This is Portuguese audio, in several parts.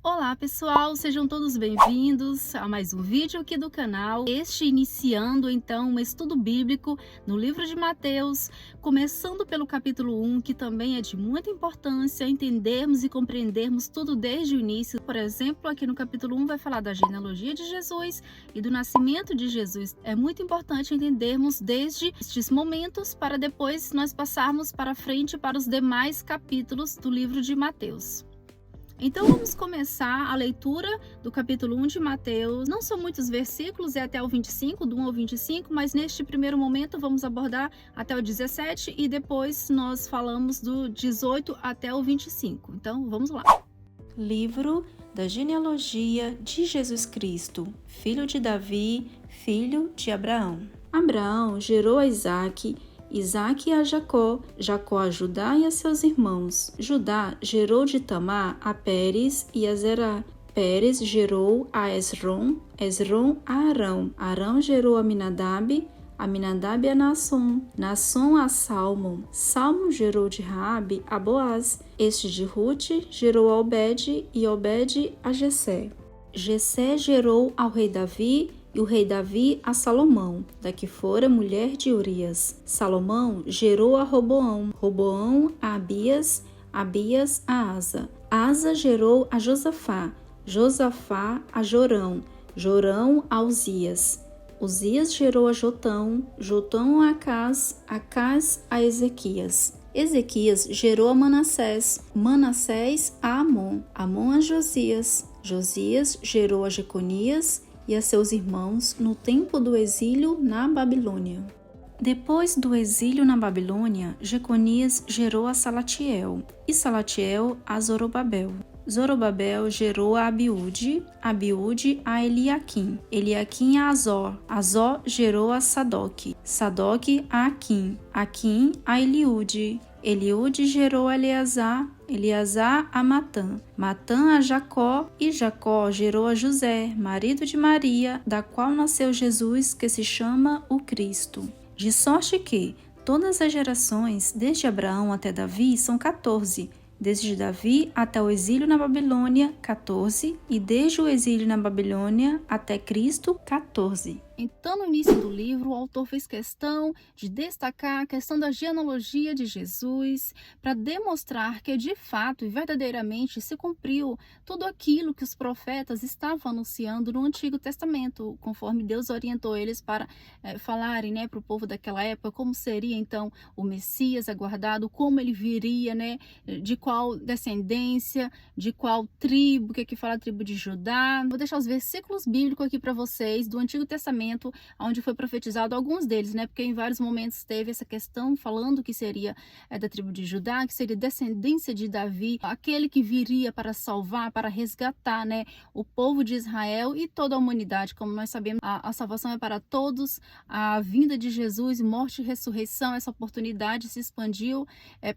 Olá pessoal, sejam todos bem-vindos a mais um vídeo aqui do canal. Iniciando então um estudo bíblico no livro de Mateus, começando pelo capítulo 1, que também é de muita importância entendermos e compreendermos tudo desde o início. Por exemplo, aqui no capítulo 1 vai falar da genealogia de Jesus e do nascimento de Jesus. É muito importante entendermos desde estes momentos para depois nós passarmos para frente para os demais capítulos do livro de Mateus. Então vamos começar a leitura do capítulo 1 de Mateus. Não são muitos versículos, é até o 25, do 1 ao 25, mas neste primeiro momento vamos abordar até o 17 e depois nós falamos do 18 até o 25. Então vamos lá. Livro da genealogia de Jesus Cristo, filho de Davi, filho de Abraão. Abraão gerou a Isaque, Isaque a Jacó, Jacó a Judá e a seus irmãos. Judá gerou de Tamar a Pérez e a Zerá. Pérez gerou a Esrom, Esrom a Arão. Arão gerou a Aminadab, Aminadab a Naasson, Naasson a Salmon. Salmon gerou de Raabe a Boaz. Este de Rute gerou a Obed e Obed a Jessé. Jessé gerou ao rei Davi e o rei Davi a Salomão, da que fora mulher de Urias. Salomão gerou a Roboão, Roboão a Abias, Abias a Asa. Asa gerou a Josafá, Josafá a Jorão, Jorão a Uzias. Uzias gerou a Jotão, Jotão a Acás, Acás a Ezequias. Ezequias gerou a Manassés, Manassés a Amon, Amon a Josias. Josias gerou a Jeconias e a seus irmãos no tempo do exílio na Babilônia. Depois do exílio na Babilônia, Jeconias gerou a Salatiel, e Salatiel a Zorobabel. Zorobabel gerou a Abiúde, Abiúde a Eliaquim, Eliaquim a Azor, Azor gerou a Sadoque, Sadoque a Aquim, Aquim a Eliúde, Eliúde gerou a Eleazar, Eleazar a Matã, Matã a Jacó, e Jacó gerou a José, marido de Maria, da qual nasceu Jesus, que se chama o Cristo. De sorte que todas as gerações, desde Abraão até Davi, são 14, desde Davi até o exílio na Babilônia, 14, e desde o exílio na Babilônia até Cristo, 14. Então, no início do livro, o autor fez questão de destacar a questão da genealogia de Jesus para demonstrar que, de fato e verdadeiramente, se cumpriu tudo aquilo que os profetas estavam anunciando no Antigo Testamento, conforme Deus orientou eles para falarem, para o povo daquela época como seria, então, o Messias aguardado, como ele viria, de qual descendência, de qual tribo, que aqui fala a tribo de Judá. Vou deixar os versículos bíblicos aqui para vocês do Antigo Testamento, onde foi profetizado alguns deles, porque em vários momentos teve essa questão falando que seria da tribo de Judá, que seria descendência de Davi, aquele que viria para salvar, para resgatar, o povo de Israel e toda a humanidade. Como nós sabemos, a salvação é para todos, a vinda de Jesus, morte e ressurreição, essa oportunidade se expandiu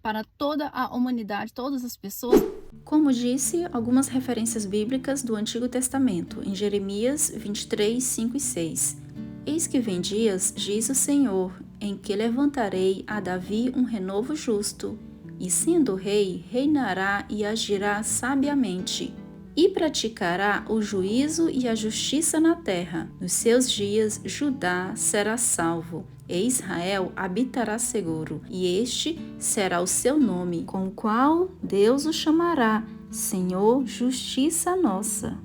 para toda a humanidade, todas as pessoas. Como disse, algumas referências bíblicas do Antigo Testamento, em Jeremias 23, 5 e 6. Eis que vem dias, diz o Senhor, em que levantarei a Davi um renovo justo, e sendo rei, reinará e agirá sabiamente, e praticará o juízo e a justiça na terra. Nos seus dias, Judá será salvo, e Israel habitará seguro, e este será o seu nome, com o qual Deus o chamará, Senhor, justiça nossa.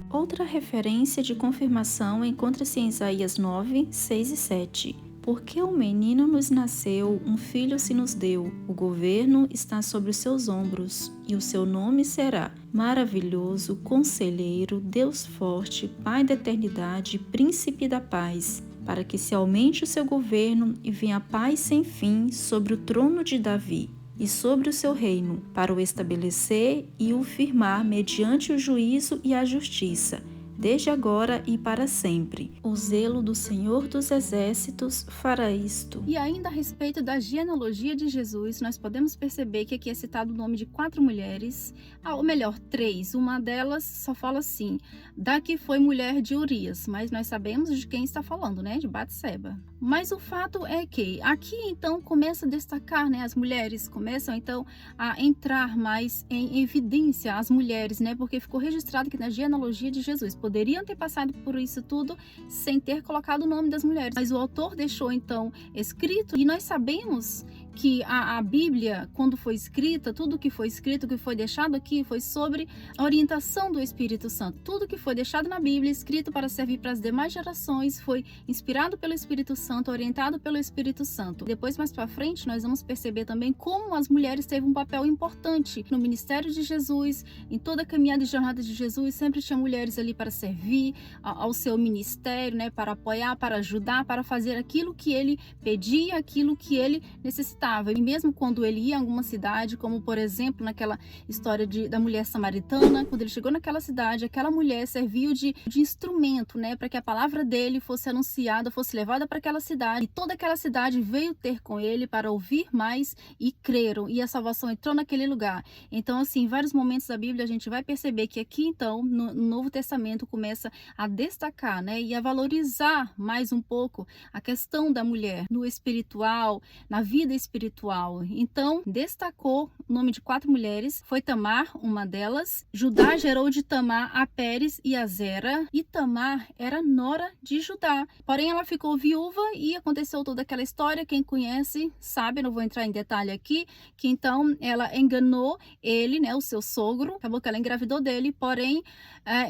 Outra referência de confirmação encontra-se em Isaías 9, 6 e 7. Porque um menino nos nasceu, um filho se nos deu, o governo está sobre os seus ombros, e o seu nome será Maravilhoso, Conselheiro, Deus Forte, Pai da Eternidade, Príncipe da Paz, para que se aumente o seu governo e venha paz sem fim sobre o trono de Davi e sobre o seu reino, para o estabelecer e o firmar mediante o juízo e a justiça, desde agora e para sempre. O zelo do Senhor dos Exércitos fará isto. E ainda a respeito da genealogia de Jesus, nós podemos perceber que aqui é citado o nome de 4 mulheres, ou melhor, 3. Uma delas só fala assim, daqui foi mulher de Urias, mas nós sabemos de quem está falando, né? De Batseba. Mas o fato é que aqui então começa a destacar, né? As mulheres começam então a entrar mais em evidência, as mulheres, né? Porque ficou registrado que na genealogia de Jesus poderiam ter passado por isso tudo sem ter colocado o nome das mulheres, mas o autor deixou então escrito, e nós sabemos que a Bíblia, quando foi escrita, tudo que foi escrito, que foi deixado aqui, foi sobre a orientação do Espírito Santo. Tudo que foi deixado na Bíblia, escrito para servir para as demais gerações, foi inspirado pelo Espírito Santo, orientado pelo Espírito Santo. Depois, mais para frente, nós vamos perceber também como as mulheres teve um papel importante no ministério de Jesus, em toda a caminhada e jornada de Jesus, sempre tinha mulheres ali para servir ao seu ministério, né, para apoiar, para ajudar, para fazer aquilo que ele pedia, aquilo que ele necessitava. E mesmo quando ele ia a alguma cidade, como por exemplo naquela história da mulher samaritana, quando ele chegou naquela cidade, aquela mulher serviu de instrumento, né, para que a palavra dele fosse anunciada, fosse levada para aquela cidade, e toda aquela cidade veio ter com ele para ouvir mais e creram, e a salvação entrou naquele lugar. Então assim, em vários momentos da Bíblia a gente vai perceber que aqui então, no Novo Testamento, começa a destacar, né, e a valorizar mais um pouco a questão da mulher no espiritual, na vida espiritual. Então, destacou o nome de 4 mulheres, foi Tamar, uma delas. Judá gerou de Tamar a Pérez e a Zera, e Tamar era nora de Judá. Porém, ela ficou viúva e aconteceu toda aquela história, quem conhece sabe, não vou entrar em detalhe aqui, que então ela enganou ele, né, o seu sogro, acabou que ela engravidou dele, porém,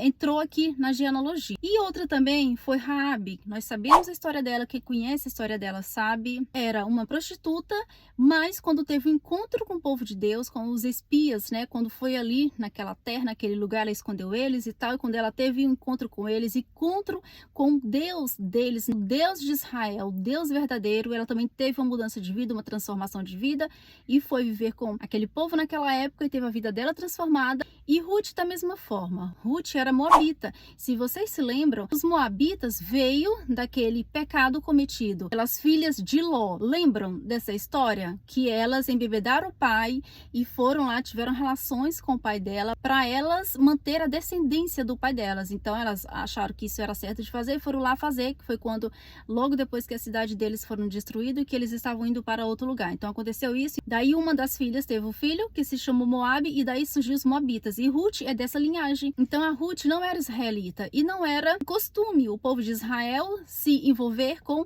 entrou aqui na genealogia. E outra também foi Raabe. Nós sabemos a história dela, quem conhece a história dela sabe, era uma prostituta, mas quando teve um encontro com o povo de Deus, com os espias, né, quando foi ali naquela terra, naquele lugar, ela escondeu eles e tal, e quando ela teve um encontro com eles, encontro com Deus deles, o Deus de Israel, o Deus verdadeiro, ela também teve uma mudança de vida, uma transformação de vida, e foi viver com aquele povo naquela época e teve a vida dela transformada. E Ruth da mesma forma. Ruth era moabita. Se vocês se lembram, os moabitas veio daquele pecado cometido pelas filhas de Ló. Lembram dessa história? Que elas embebedaram o pai e foram lá, tiveram relações com o pai dela para elas manter a descendência do pai delas. Então elas acharam que isso era certo de fazer e foram lá fazer, que foi quando, logo depois que a cidade deles foram destruídas, que eles estavam indo para outro lugar. Então aconteceu isso. Daí uma das filhas teve um filho que se chamou Moabe, e daí surgiu os moabitas. E Ruth é dessa linhagem. Então a Ruth não era israelita e não era costume o povo de Israel se envolver com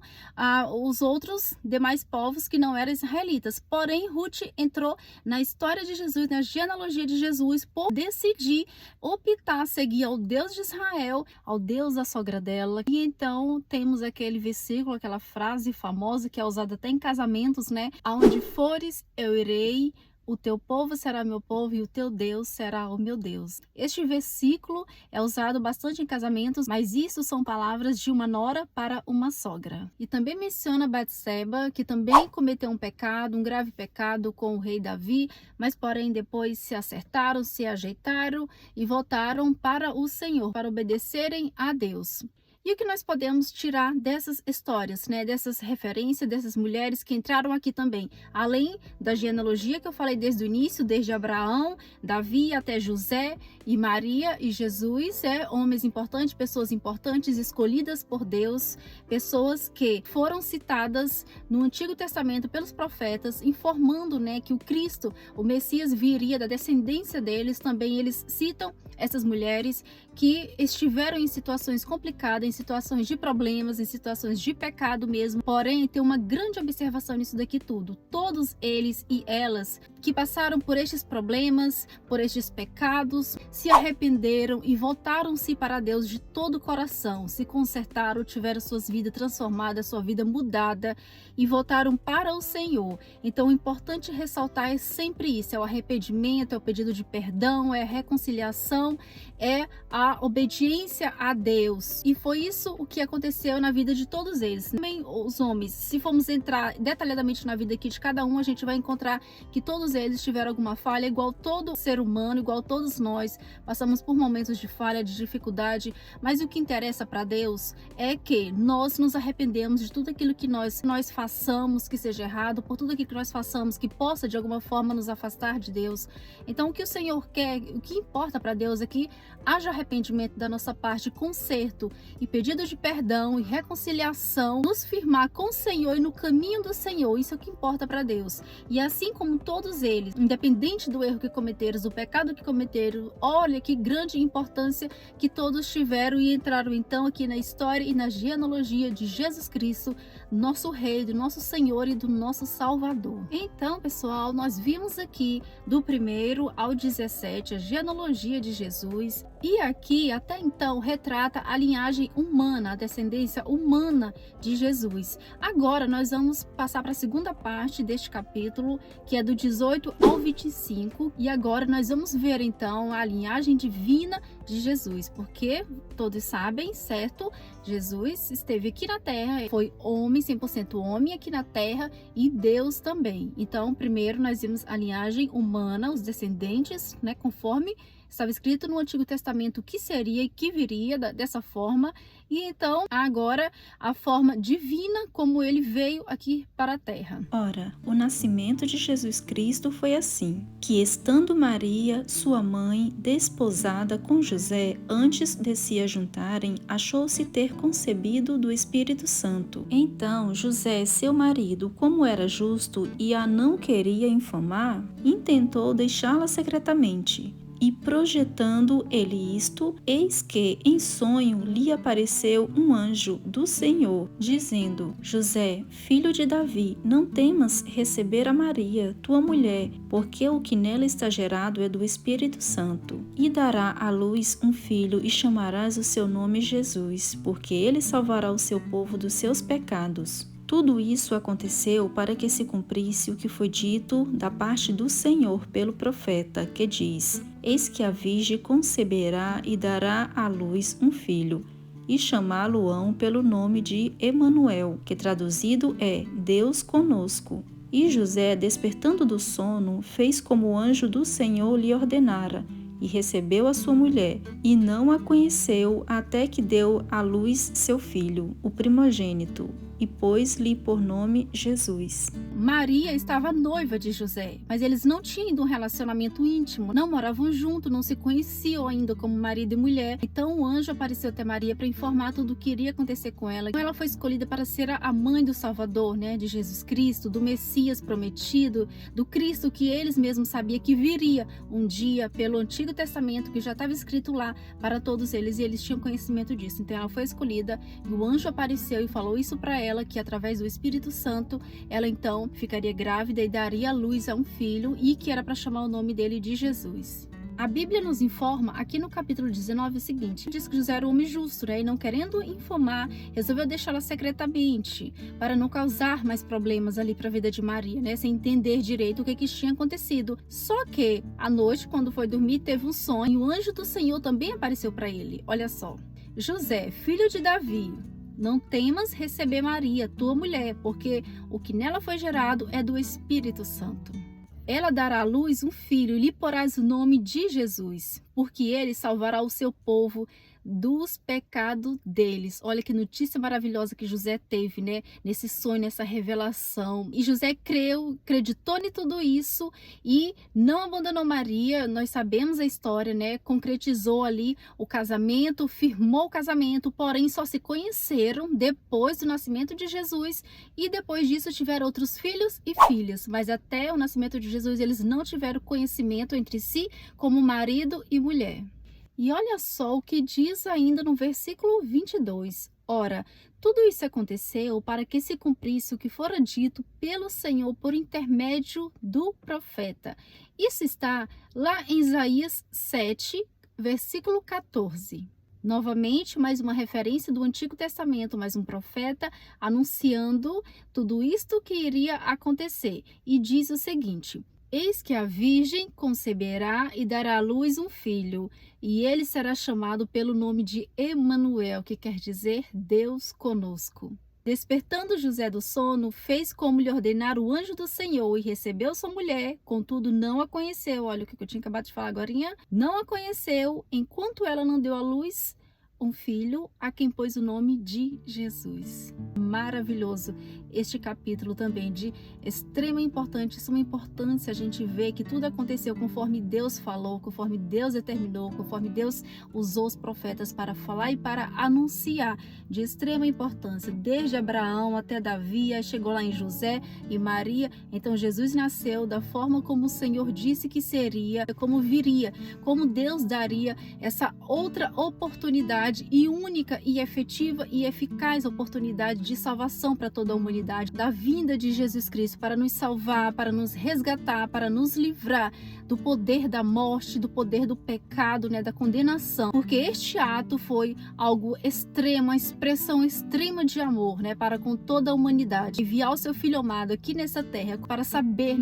os outros demais povos que não eram israelitas. Porém, Ruth entrou na história de Jesus, na genealogia de Jesus, por decidir optar seguir ao Deus de Israel, ao Deus da sogra dela. E então temos aquele versículo, aquela frase famosa que é usada até em casamentos, né? Aonde fores, eu irei. O teu povo será meu povo e o teu Deus será o meu Deus. Este versículo é usado bastante em casamentos, mas isso são palavras de uma nora para uma sogra. E também menciona Batseba, que também cometeu um pecado, um grave pecado com o rei Davi, mas porém depois se acertaram, se ajeitaram e voltaram para o Senhor, para obedecerem a Deus. E o que nós podemos tirar dessas histórias, né? Dessas referências, dessas mulheres que entraram aqui também? Além da genealogia que eu falei desde o início, desde Abraão, Davi até José e Maria e Jesus, homens importantes, pessoas importantes, escolhidas por Deus, pessoas que foram citadas no Antigo Testamento pelos profetas, informando, né, que o Cristo, o Messias, viria da descendência deles. Também eles citam essas mulheres que estiveram em situações complicadas, em situações de problemas, em situações de pecado mesmo. Porém, tem uma grande observação nisso daqui tudo. Todos eles e elas que passaram por estes problemas, por estes pecados, se arrependeram e voltaram-se para Deus de todo o coração, se consertaram, tiveram suas vidas transformadas, sua vida mudada e voltaram para o Senhor. Então, o importante ressaltar é sempre isso, é o arrependimento, é o pedido de perdão, é a reconciliação, é a obediência a Deus. E foi isso o que aconteceu na vida de todos eles. Também os homens, se formos entrar detalhadamente na vida aqui de cada um, a gente vai encontrar que todos eles tiveram alguma falha, igual todo ser humano, igual todos nós, passamos por momentos de falha, de dificuldade, mas o que interessa para Deus é que nós nos arrependemos de tudo aquilo que nós façamos que seja errado, por tudo aquilo que nós façamos que possa de alguma forma nos afastar de Deus. Então o que o Senhor quer, o que importa para Deus é que haja arrependimento da nossa parte, conserto e pedido de perdão e reconciliação, nos firmar com o Senhor e no caminho do Senhor. Isso é o que importa para Deus. E assim como todos eles, independente do erro que cometeram, do pecado que cometeram, olha que grande importância que todos tiveram e entraram então aqui na história e na genealogia de Jesus Cristo, nosso Rei, do nosso Senhor e do nosso Salvador. Então, pessoal, nós vimos aqui do 1º ao 17 a genealogia de Jesus, e aqui até então retrata a linhagem humana, a descendência humana de Jesus. Agora nós vamos passar para a segunda parte deste capítulo, que é do 18 ao 25, e agora nós vamos ver então a linhagem divina de Jesus, porque todos sabem, certo? Jesus esteve aqui na terra, foi homem, 100% homem aqui na terra, e Deus também. Então, primeiro nós vimos a linhagem humana, os descendentes, né, conforme estava escrito no Antigo Testamento que seria e que viria dessa forma, e então agora a forma divina como ele veio aqui para a terra. Ora, o nascimento de Jesus Cristo foi assim, que estando Maria, sua mãe, desposada com José, antes de se ajuntarem, achou-se ter concebido do Espírito Santo. Então José, seu marido, como era justo e a não queria infamar, intentou deixá-la secretamente. E projetando ele isto, eis que em sonho lhe apareceu um anjo do Senhor, dizendo: José, filho de Davi, não temas receber a Maria, tua mulher, porque o que nela está gerado é do Espírito Santo. E dará à luz um filho, e chamarás o seu nome Jesus, porque ele salvará o seu povo dos seus pecados. Tudo isso aconteceu para que se cumprisse o que foi dito da parte do Senhor pelo profeta, que diz: Eis que a virgem conceberá e dará à luz um filho, e chamá-lo-ão pelo nome de Emanuel, que traduzido é Deus conosco. E José, despertando do sono, fez como o anjo do Senhor lhe ordenara, e recebeu a sua mulher, e não a conheceu até que deu à luz seu filho, o primogênito, e pôs-lhe por nome Jesus. Maria estava noiva de José, mas eles não tinham um relacionamento íntimo, não moravam juntos, não se conheciam ainda como marido e mulher. Então o anjo apareceu até Maria para informar tudo o que iria acontecer com ela. Então ela foi escolhida para ser a mãe do Salvador, né, de Jesus Cristo, do Messias prometido, do Cristo que eles mesmos sabiam que viria um dia pelo Antigo Testamento, que já estava escrito lá para todos eles, e eles tinham conhecimento disso. Então ela foi escolhida e o anjo apareceu e falou isso para ela, que através do Espírito Santo ela então ficaria grávida e daria à luz a um filho, e que era para chamar o nome dele de Jesus. A Bíblia nos informa aqui no capítulo 19 o seguinte: diz que José era um homem justo, né? E não querendo infamar, resolveu deixá-la secretamente, para não causar mais problemas ali para a vida de Maria, né? Sem entender direito o que tinha acontecido. Só que à noite, quando foi dormir, teve um sonho, e o anjo do Senhor também apareceu para ele. Olha só: José, filho de Davi, não temas receber Maria, tua mulher, porque o que nela foi gerado é do Espírito Santo. Ela dará à luz um filho, e lhe porás o nome de Jesus, porque ele salvará o seu povo dos pecados deles. Olha que notícia maravilhosa que José teve, né? Nesse sonho, nessa revelação. E José creu, acreditou em tudo isso e não abandonou Maria. Nós sabemos a história, né? Concretizou ali o casamento, firmou o casamento, porém só se conheceram depois do nascimento de Jesus, e depois disso tiveram outros filhos e filhas. Mas até o nascimento de Jesus eles não tiveram conhecimento entre si como marido e mulher. E olha só o que diz ainda no versículo 22. Ora, tudo isso aconteceu para que se cumprisse o que fora dito pelo Senhor por intermédio do profeta. Isso está lá em Isaías 7, versículo 14. Novamente, mais uma referência do Antigo Testamento, mais um profeta anunciando tudo isto que iria acontecer. E diz o seguinte: Eis que a virgem conceberá e dará à luz um filho, e ele será chamado pelo nome de Emanuel, que quer dizer Deus conosco. Despertando José do sono, fez como lhe ordenara o anjo do Senhor e recebeu sua mulher, contudo não a conheceu. Olha o que eu tinha acabado de falar agorinha. Não a conheceu, enquanto ela não deu à luz um filho, a quem pôs o nome de Jesus. Maravilhoso este capítulo também, de extrema suma importância a gente ver que tudo aconteceu conforme Deus falou, conforme Deus determinou, conforme Deus usou os profetas para falar e para anunciar, de extrema importância, desde Abraão até Davi, aí chegou lá em José e Maria. Então Jesus nasceu da forma como o Senhor disse que seria, como viria, como Deus daria essa outra oportunidade e única e efetiva e eficaz oportunidade de salvação para toda a humanidade, da vinda de Jesus Cristo para nos salvar, para nos resgatar, para nos livrar do poder da morte, do poder do pecado, da condenação, porque este ato foi algo extremo, uma expressão extrema de amor, para com toda a humanidade. Enviar o seu Filho amado aqui nessa terra para saber,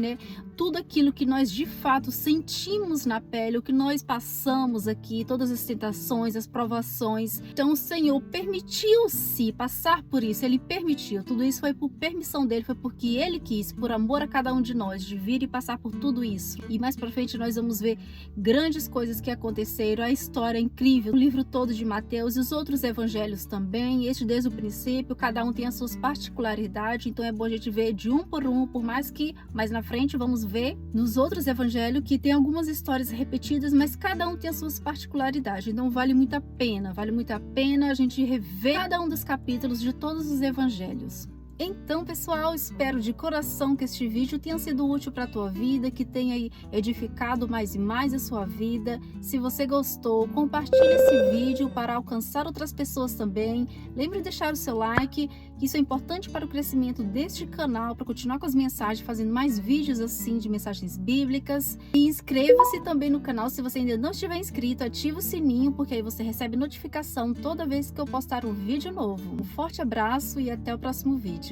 tudo aquilo que nós de fato sentimos na pele, o que nós passamos aqui, todas as tentações, as provações. Então o Senhor permitiu-se passar por isso, Ele permitiu. Tudo isso foi por permissão dEle, foi porque Ele quis, por amor a cada um de nós, de vir e passar por tudo isso. E mais pra frente nós vamos ver grandes coisas que aconteceram, a história é incrível, o livro todo de Mateus e os outros evangelhos também, este desde o princípio, cada um tem as suas particularidades, então é bom a gente ver de um, por mais que mais na frente vamos ver nos outros evangelhos que tem algumas histórias repetidas, mas cada um tem as suas particularidades, então vale muito a pena a gente rever cada um dos capítulos de todos os evangelhos. Então, pessoal, espero de coração que este vídeo tenha sido útil para a tua vida, que tenha edificado mais e mais a sua vida. Se você gostou, compartilhe esse vídeo para alcançar outras pessoas também. Lembre de deixar o seu like, que isso é importante para o crescimento deste canal, para continuar com as mensagens, fazendo mais vídeos assim de mensagens bíblicas. E inscreva-se também no canal se você ainda não estiver inscrito, ative o sininho, porque aí você recebe notificação toda vez que eu postar um vídeo novo. Um forte abraço e até o próximo vídeo.